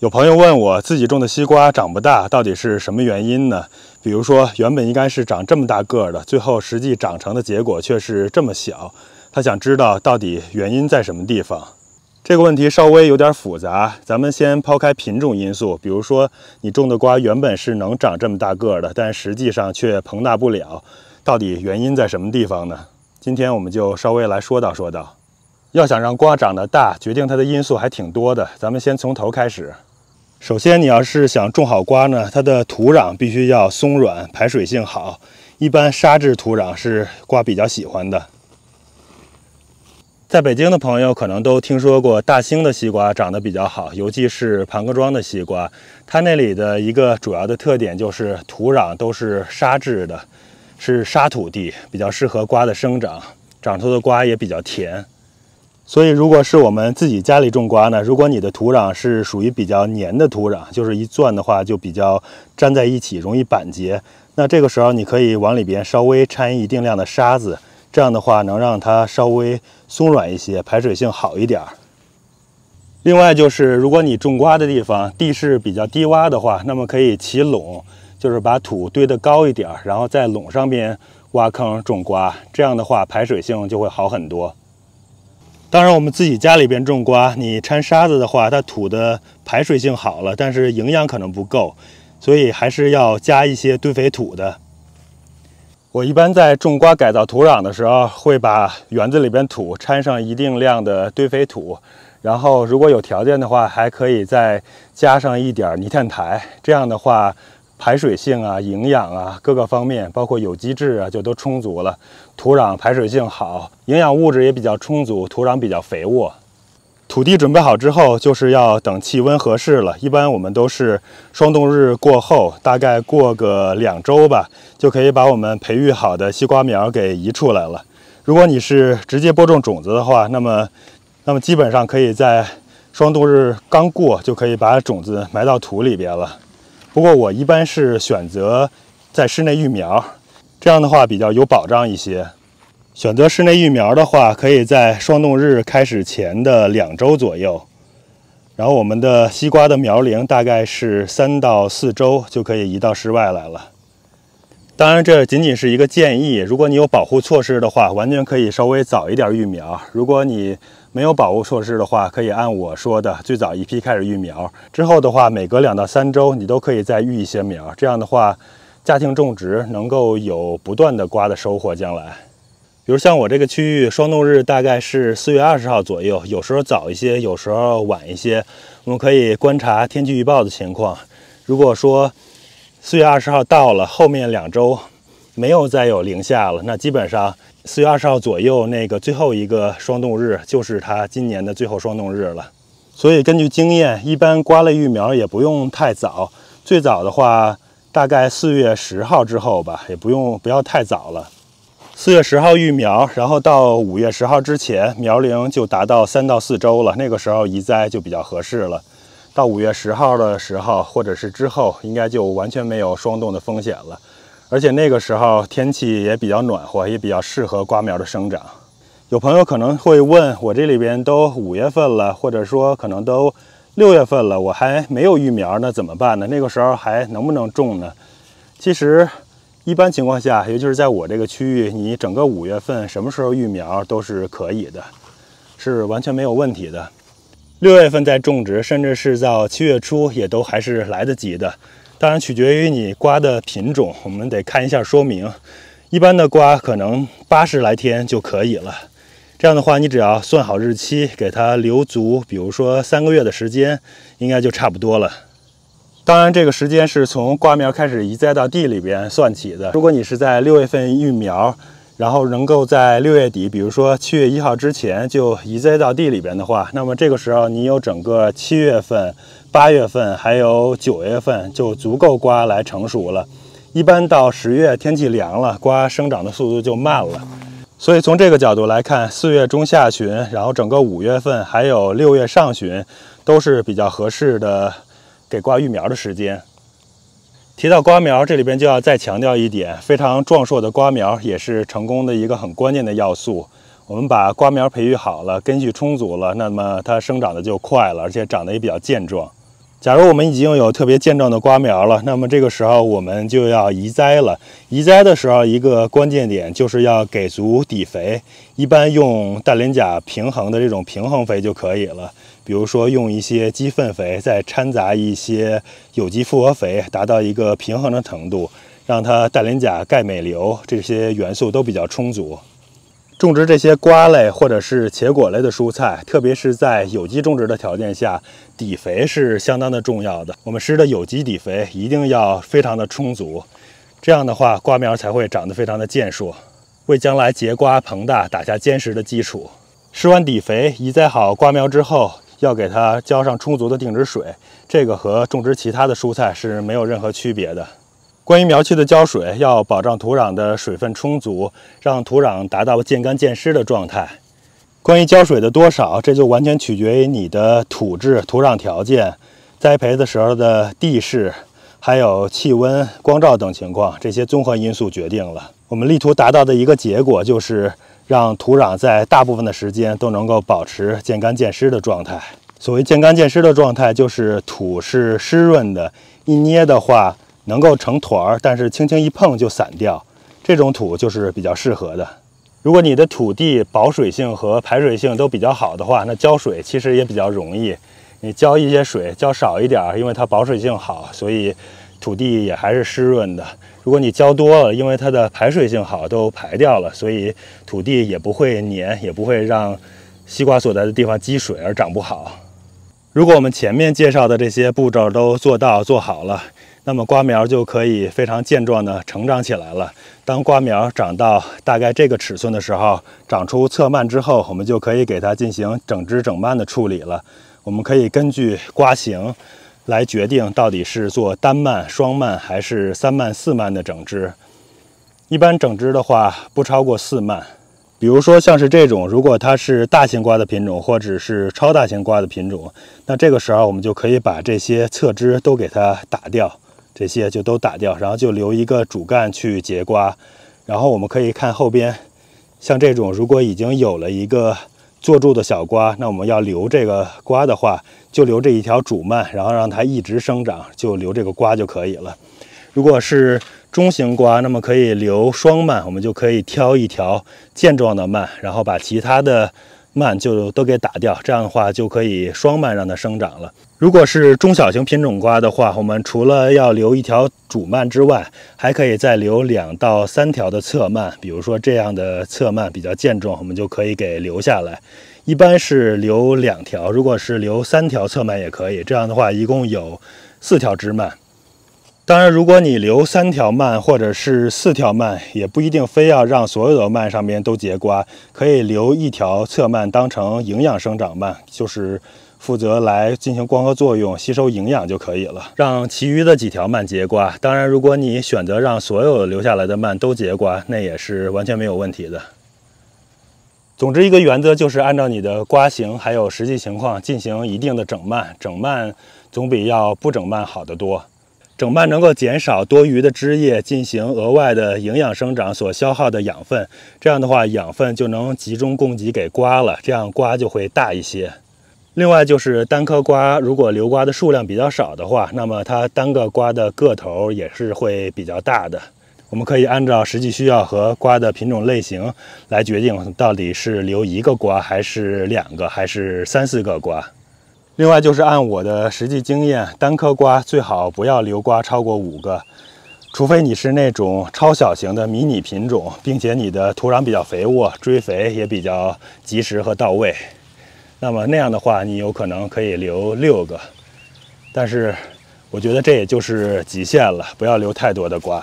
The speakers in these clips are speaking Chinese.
有朋友问我，自己种的西瓜长不大，到底是什么原因呢？比如说，原本应该是长这么大个的，最后实际长成的结果却是这么小。他想知道到底原因在什么地方。这个问题稍微有点复杂，咱们先抛开品种因素，比如说你种的瓜原本是能长这么大个的，但实际上却膨大不了，到底原因在什么地方呢？今天我们就稍微来说道说道。要想让瓜长得大，决定它的因素还挺多的，咱们先从头开始。首先，你要是想种好瓜呢，它的土壤必须要松软，排水性好。一般沙质土壤是瓜比较喜欢的。在北京的朋友可能都听说过大兴的西瓜长得比较好，尤其是庞各庄的西瓜。它那里的一个主要的特点就是土壤都是沙质的，是沙土地，比较适合瓜的生长，长出的瓜也比较甜。所以如果是我们自己家里种瓜呢，如果你的土壤是属于比较黏的土壤，就是一攥的话就比较粘在一起，容易板结，那这个时候你可以往里边稍微掺一定量的沙子，这样的话能让它稍微松软一些，排水性好一点。另外就是如果你种瓜的地方地势比较低洼的话，那么可以起垄，就是把土堆得高一点，然后在垄上边挖坑种瓜，这样的话排水性就会好很多。当然我们自己家里边种瓜，你掺沙子的话，它土的排水性好了，但是营养可能不够，所以还是要加一些堆肥土的。我一般在种瓜改造土壤的时候，会把园子里边土掺上一定量的堆肥土，然后如果有条件的话，还可以再加上一点泥炭台，这样的话排水性啊、营养啊各个方面，包括有机质啊，就都充足了。土壤排水性好，营养物质也比较充足，土壤比较肥沃。土地准备好之后，就是要等气温合适了。一般我们都是霜冻日过后，大概过个2周吧，就可以把我们培育好的西瓜苗给移出来了。如果你是直接播种种子的话，那么基本上可以在霜冻日刚过就可以把种子埋到土里边了。不过我一般是选择在室内育苗，这样的话比较有保障一些。选择室内育苗的话，可以在霜冻日开始前的2周左右，然后我们的西瓜的苗龄大概是3到4周就可以移到室外来了。当然这仅仅是一个建议，如果你有保护措施的话，完全可以稍微早一点育苗。如果你没有保护措施的话，可以按我说的最早一批开始育苗，之后的话每隔2到3周你都可以再育一些苗，这样的话家庭种植能够有不断的瓜的收获。将来比如像我这个区域，霜冻日大概是4月20号左右，有时候早一些，有时候晚一些，我们可以观察天气预报的情况。如果说4月20号到了，后面2周没有再有零下了，那基本上4月20号左右那个最后一个霜冻日就是它今年的最后霜冻日了。所以根据经验，一般瓜类育苗也不用太早，最早的话大概4月10号之后吧，也不要太早了。4月10号育苗，然后到5月10号之前，苗龄就达到3到4周了，那个时候移栽就比较合适了。到5月10号的时候，或者是之后，应该就完全没有霜冻的风险了。而且那个时候天气也比较暖和，也比较适合瓜苗的生长。有朋友可能会问，我这里边都5月份了，或者说可能都6月份了，我还没有育苗，那怎么办呢？那个时候还能不能种呢？其实一般情况下，尤其是在我这个区域，你整个5月份什么时候育苗都是可以的，是完全没有问题的。6月份再种植，甚至是到7月初也都还是来得及的。当然取决于你瓜的品种，我们得看一下说明。一般的瓜可能80来天就可以了。这样的话，你只要算好日期，给它留足，比如说3个月的时间，应该就差不多了。当然，这个时间是从瓜苗开始移栽到地里边算起的。如果你是在6月份育苗，然后能够在6月底，比如说7月1号之前就移栽到地里边的话，那么这个时候你有整个7月份、8月份还有9月份就足够瓜来成熟了。一般到10月天气凉了，瓜生长的速度就慢了。所以从这个角度来看，4月中下旬，然后整个5月份还有6月上旬都是比较合适的给瓜育苗的时间。提到瓜苗，这里边就要再强调一点，非常壮硕的瓜苗也是成功的一个很关键的要素。我们把瓜苗培育好了，根系充足了，那么它生长的就快了，而且长得也比较健壮。假如我们已经有特别健壮的瓜苗了，那么这个时候我们就要移栽了。移栽的时候，一个关键点就是要给足底肥，一般用氮磷钾平衡的这种平衡肥就可以了。比如说用一些鸡粪肥，再掺杂一些有机复合肥，达到一个平衡的程度，让它氮磷钾、钙、镁、硫这些元素都比较充足。种植这些瓜类或者是茄果类的蔬菜，特别是在有机种植的条件下，底肥是相当的重要的。我们施的有机底肥一定要非常的充足，这样的话瓜苗才会长得非常的健硕，为将来结瓜膨大打下坚实的基础。施完底肥，移栽好瓜苗之后，要给它浇上充足的定植水，这个和种植其他的蔬菜是没有任何区别的。关于苗期的浇水，要保障土壤的水分充足，让土壤达到渐干渐湿的状态。关于浇水的多少，这就完全取决于你的土质、土壤条件、栽培的时候的地势，还有气温、光照等情况，这些综合因素决定了。我们力图达到的一个结果就是让土壤在大部分的时间都能够保持渐干渐湿的状态。所谓渐干渐湿的状态，就是土是湿润的，一捏的话能够成团儿，但是轻轻一碰就散掉，这种土就是比较适合的。如果你的土地保水性和排水性都比较好的话，那浇水其实也比较容易。你浇一些水，浇少一点，因为它保水性好，所以土地也还是湿润的。如果你浇多了，因为它的排水性好，都排掉了，所以土地也不会黏，也不会让西瓜所在的地方积水而长不好。如果我们前面介绍的这些步骤都做好了，那么瓜苗就可以非常健壮地成长起来了。当瓜苗长到大概这个尺寸的时候，长出侧蔓之后，我们就可以给它进行整枝整蔓的处理了。我们可以根据瓜型来决定到底是做单蔓、双蔓还是3蔓、4蔓的整枝。一般整枝的话不超过4蔓。比如说像是这种，如果它是大型瓜的品种或者是超大型瓜的品种，那这个时候我们就可以把这些侧枝都给它打掉，这些就都打掉，然后就留一个主干去结瓜。然后我们可以看后边，像这种如果已经有了一个坐住的小瓜，那我们要留这个瓜的话，就留这一条主蔓，然后让它一直生长，就留这个瓜就可以了。如果是中型瓜，那么可以留双蔓，我们就可以挑一条健壮的蔓，然后把其他的蔓就都给打掉，这样的话就可以双蔓让它生长了。如果是中小型品种瓜的话，我们除了要留一条主蔓之外，还可以再留2到3条的侧蔓，比如说这样的侧蔓比较健壮，我们就可以给留下来。一般是留2条，如果是留3条侧蔓也可以，这样的话一共有4条枝蔓。当然，如果你留3条蔓或者是4条蔓，也不一定非要让所有的蔓上面都结瓜，可以留1条侧蔓当成营养生长蔓，就是负责来进行光合作用、吸收营养就可以了，让其余的几条蔓结瓜。当然，如果你选择让所有留下来的蔓都结瓜，那也是完全没有问题的。总之，一个原则就是按照你的瓜型还有实际情况进行一定的整蔓，整蔓总比要不整蔓好得多。整蔓能够减少多余的枝叶，进行额外的营养生长所消耗的养分，这样的话养分就能集中供给给瓜了，这样瓜就会大一些。另外就是单颗瓜，如果留瓜的数量比较少的话，那么它单个瓜的个头也是会比较大的。我们可以按照实际需要和瓜的品种类型来决定到底是留1个瓜还是2个还是3、4个瓜。另外就是按我的实际经验，单颗瓜最好不要留瓜超过5个，除非你是那种超小型的迷你品种，并且你的土壤比较肥沃，追肥也比较及时和到位。那么那样的话，你有可能可以留6个，但是我觉得这也就是极限了，不要留太多的瓜。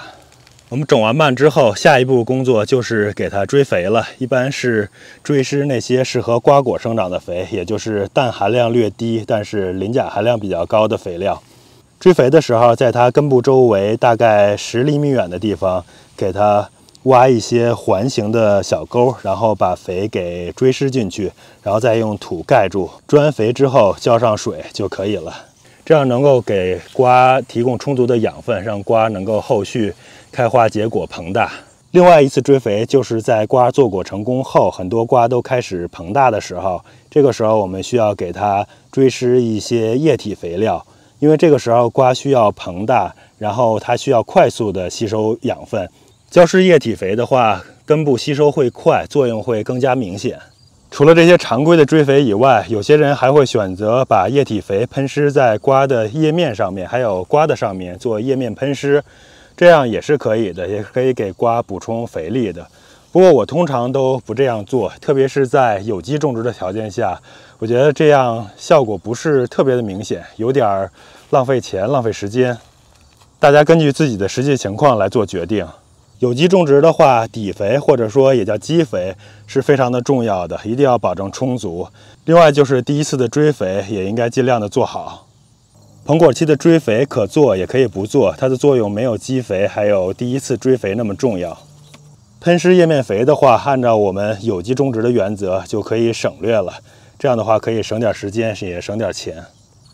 我们整完蔓之后，下一步工作就是给它追肥了。一般是追施那些适合瓜果生长的肥，也就是氮含量略低，但是磷钾含量比较高的肥料。追肥的时候，在它根部周围大概10厘米远的地方，给它挖一些环形的小沟，然后把肥给追施进去，然后再用土盖住。追完肥之后，浇上水就可以了。这样能够给瓜提供充足的养分，让瓜能够后续开花结果膨大。另外一次追肥就是在瓜坐果成功后，很多瓜都开始膨大的时候，这个时候我们需要给它追施一些液体肥料，因为这个时候瓜需要膨大，然后它需要快速的吸收养分。浇施液体肥的话，根部吸收会快，作用会更加明显。除了这些常规的追肥以外，有些人还会选择把液体肥喷施在瓜的叶面上面，还有瓜的上面做叶面喷施，这样也是可以的，也可以给瓜补充肥力的。不过我通常都不这样做，特别是在有机种植的条件下，我觉得这样效果不是特别的明显，有点浪费钱、浪费时间。大家根据自己的实际情况来做决定。有机种植的话，底肥或者说也叫基肥是非常的重要的，一定要保证充足。另外就是第一次的追肥也应该尽量的做好。膨果期的追肥可做也可以不做，它的作用没有基肥还有第一次追肥那么重要。喷施叶面肥的话，按照我们有机种植的原则就可以省略了，这样的话可以省点时间，也省点钱。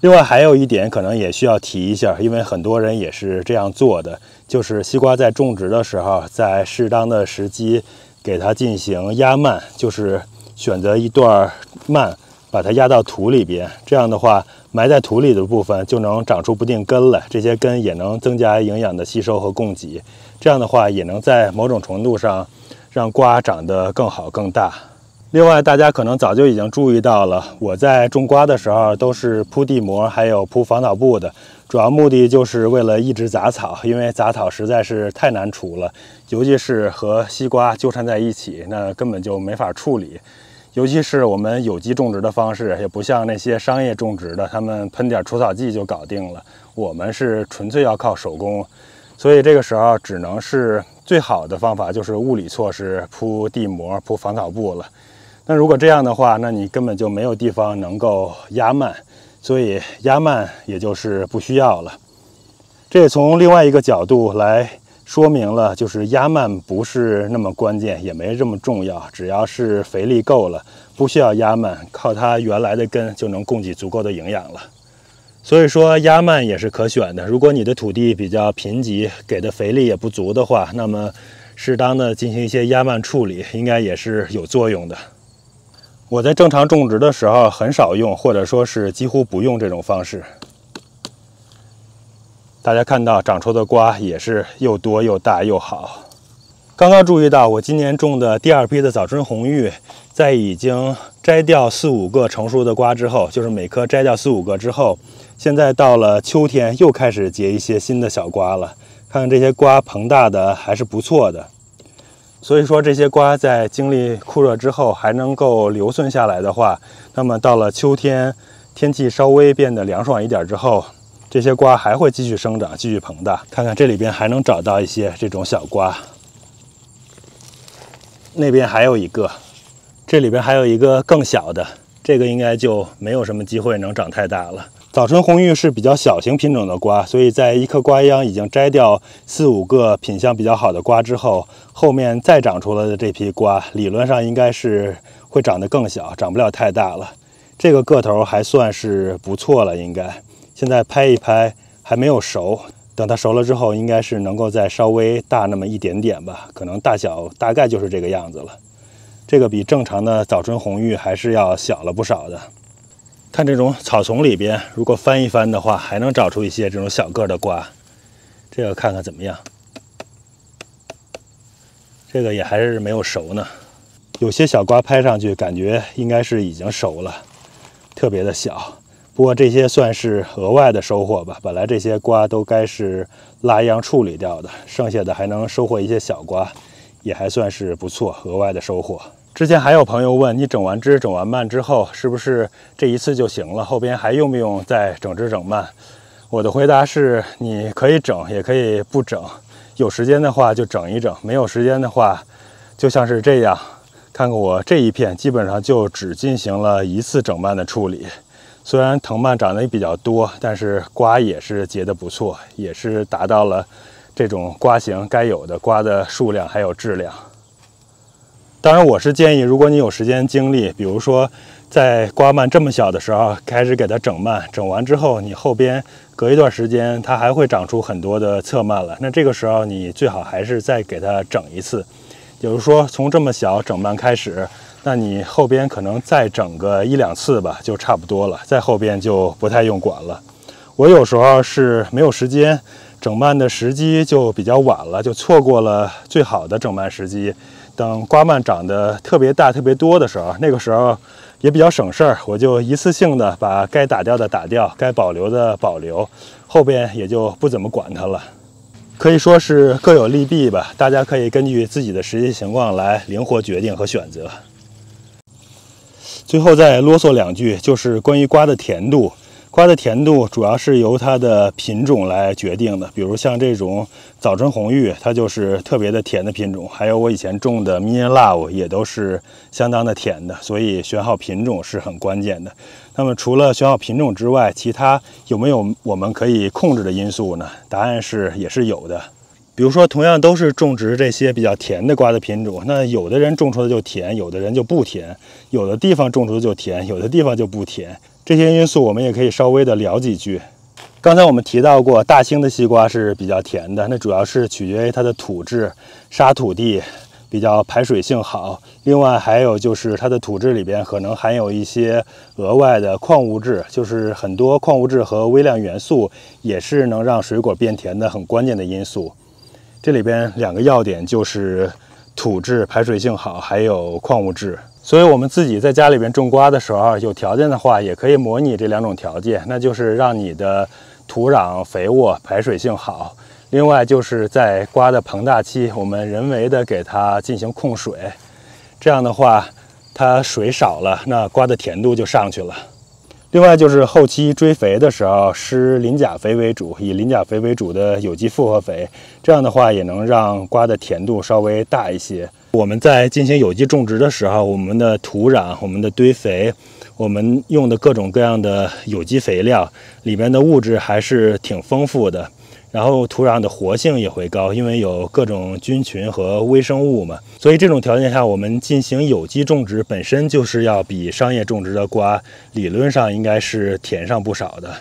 另外还有一点可能也需要提一下，因为很多人也是这样做的，就是西瓜在种植的时候，在适当的时机给它进行压蔓，就是选择一段蔓把它压到土里边，这样的话埋在土里的部分就能长出不定根来，这些根也能增加营养的吸收和供给，这样的话也能在某种程度上让瓜长得更好更大。另外，大家可能早就已经注意到了，我在种瓜的时候都是铺地膜，还有铺防草布的，主要目的就是为了抑制杂草，因为杂草实在是太难除了，尤其是和西瓜纠缠在一起，那根本就没法处理。尤其是我们有机种植的方式，也不像那些商业种植的，他们喷点除草剂就搞定了，我们是纯粹要靠手工，所以这个时候只能是最好的方法就是物理措施，铺地膜、铺防草布了。那如果这样的话，那你根本就没有地方能够压蔓，所以压蔓也就是不需要了。这也从另外一个角度来说明了，就是压蔓不是那么关键，也没这么重要，只要是肥力够了，不需要压蔓，靠它原来的根就能供给足够的营养了。所以说压蔓也是可选的。如果你的土地比较贫瘠，给的肥力也不足的话，那么适当的进行一些压蔓处理，应该也是有作用的。我在正常种植的时候很少用，或者说是几乎不用这种方式。大家看到长出的瓜也是又多又大又好。刚刚注意到我今年种的第二批的早春红玉，在已经摘掉4、5个成熟的瓜之后，就是每颗摘掉4、5个之后，现在到了秋天又开始结一些新的小瓜了。看看这些瓜膨大的还是不错的。所以说这些瓜在经历酷热之后还能够留存下来的话，那么到了秋天天气稍微变得凉爽一点之后，这些瓜还会继续生长，继续膨大。看看这里边还能找到一些这种小瓜，那边还有一个，这里边还有一个更小的，这个应该就没有什么机会能长太大了。早春红玉是比较小型品种的瓜，所以在一颗瓜秧已经摘掉4、5个品相比较好的瓜之后，后面再长出来的这批瓜，理论上应该是会长得更小，长不了太大了。这个个头还算是不错了，应该。现在拍一拍，还没有熟，等它熟了之后，应该是能够再稍微大那么一点点吧，可能大小大概就是这个样子了。这个比正常的早春红玉还是要小了不少的。看这种草丛里边，如果翻一翻的话，还能找出一些这种小个的瓜。这个看看怎么样？这个也还是没有熟呢。有些小瓜拍上去感觉应该是已经熟了，特别的小。不过这些算是额外的收获吧，本来这些瓜都该是拉秧处理掉的，剩下的还能收获一些小瓜，也还算是不错，额外的收获。之前还有朋友问，你整完枝整完蔓之后，是不是这一次就行了？后边还用不用再整枝整蔓？我的回答是，你可以整，也可以不整。有时间的话就整一整，没有时间的话，就像是这样。看看我这一片，基本上就只进行了1次整蔓的处理。虽然藤蔓长得也比较多，但是瓜也是结得不错，也是达到了这种瓜型该有的瓜的数量还有质量。当然，我是建议，如果你有时间精力，比如说在瓜蔓这么小的时候开始给它整蔓，整完之后，你后边隔一段时间它还会长出很多的侧蔓了。那这个时候你最好还是再给它整一次，比如说从这么小整蔓开始，那你后边可能再整个1、2次吧，就差不多了。再后边就不太用管了。我有时候是没有时间，整蔓的时机就比较晚了，就错过了最好的整蔓时机。等瓜蔓长得特别大、特别多的时候，那个时候也比较省事儿，我就一次性的把该打掉的打掉，该保留的保留，后边也就不怎么管它了。可以说是各有利弊吧，大家可以根据自己的实际情况来灵活决定和选择。最后再啰嗦两句，就是关于瓜的甜度。瓜的甜度主要是由它的品种来决定的，比如像这种早春红玉，它就是特别的甜的品种，还有我以前种的 Minion Love 也都是相当的甜的，所以选好品种是很关键的。那么除了选好品种之外，其他有没有我们可以控制的因素呢？答案是也是有的。比如说同样都是种植这些比较甜的瓜的品种，那有的人种出的就甜，有的人就不甜，有的地方种出的就甜，有的地方就不甜。这些因素我们也可以稍微的聊几句。刚才我们提到过，大兴的西瓜是比较甜的，那主要是取决于它的土质、沙土地比较排水性好，另外还有就是它的土质里边可能含有一些额外的矿物质，就是很多矿物质和微量元素也是能让水果变甜的很关键的因素。这里边两个要点就是土质、排水性好，还有矿物质。所以我们自己在家里边种瓜的时候，有条件的话也可以模拟这两种条件，那就是让你的土壤肥沃、排水性好，另外就是在瓜的膨大期，我们人为的给它进行控水，这样的话它水少了，那瓜的甜度就上去了。另外就是后期追肥的时候施磷钾肥为主，以磷钾肥为主的有机复合肥，这样的话也能让瓜的甜度稍微大一些。我们在进行有机种植的时候，我们的土壤、我们的堆肥、我们用的各种各样的有机肥料里面的物质还是挺丰富的，然后土壤的活性也会高，因为有各种菌群和微生物嘛，所以这种条件下我们进行有机种植本身就是要比商业种植的瓜理论上应该是甜上不少的。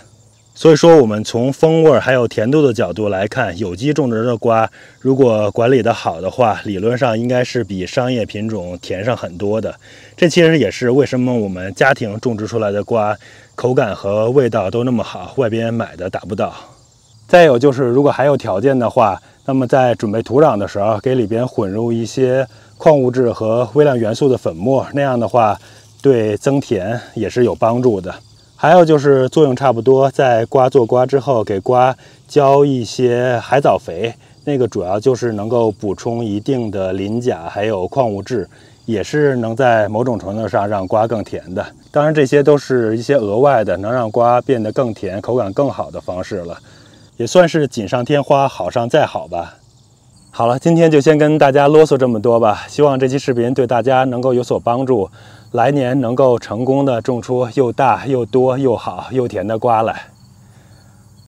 所以说我们从风味还有甜度的角度来看，有机种植的瓜如果管理得好的话，理论上应该是比商业品种甜上很多的。这其实也是为什么我们家庭种植出来的瓜口感和味道都那么好，外边买的达不到。再有就是如果还有条件的话，那么在准备土壤的时候给里边混入一些矿物质和微量元素的粉末，那样的话对增甜也是有帮助的。还有就是作用差不多，在瓜做瓜之后给瓜浇一些海藻肥，那个主要就是能够补充一定的磷钾还有矿物质，也是能在某种程度上让瓜更甜的。当然这些都是一些额外的能让瓜变得更甜、口感更好的方式了，也算是锦上添花，好上再好吧。好了，今天就先跟大家啰嗦这么多吧，希望这期视频对大家能够有所帮助，来年能够成功的种出又大又多又好又甜的瓜来。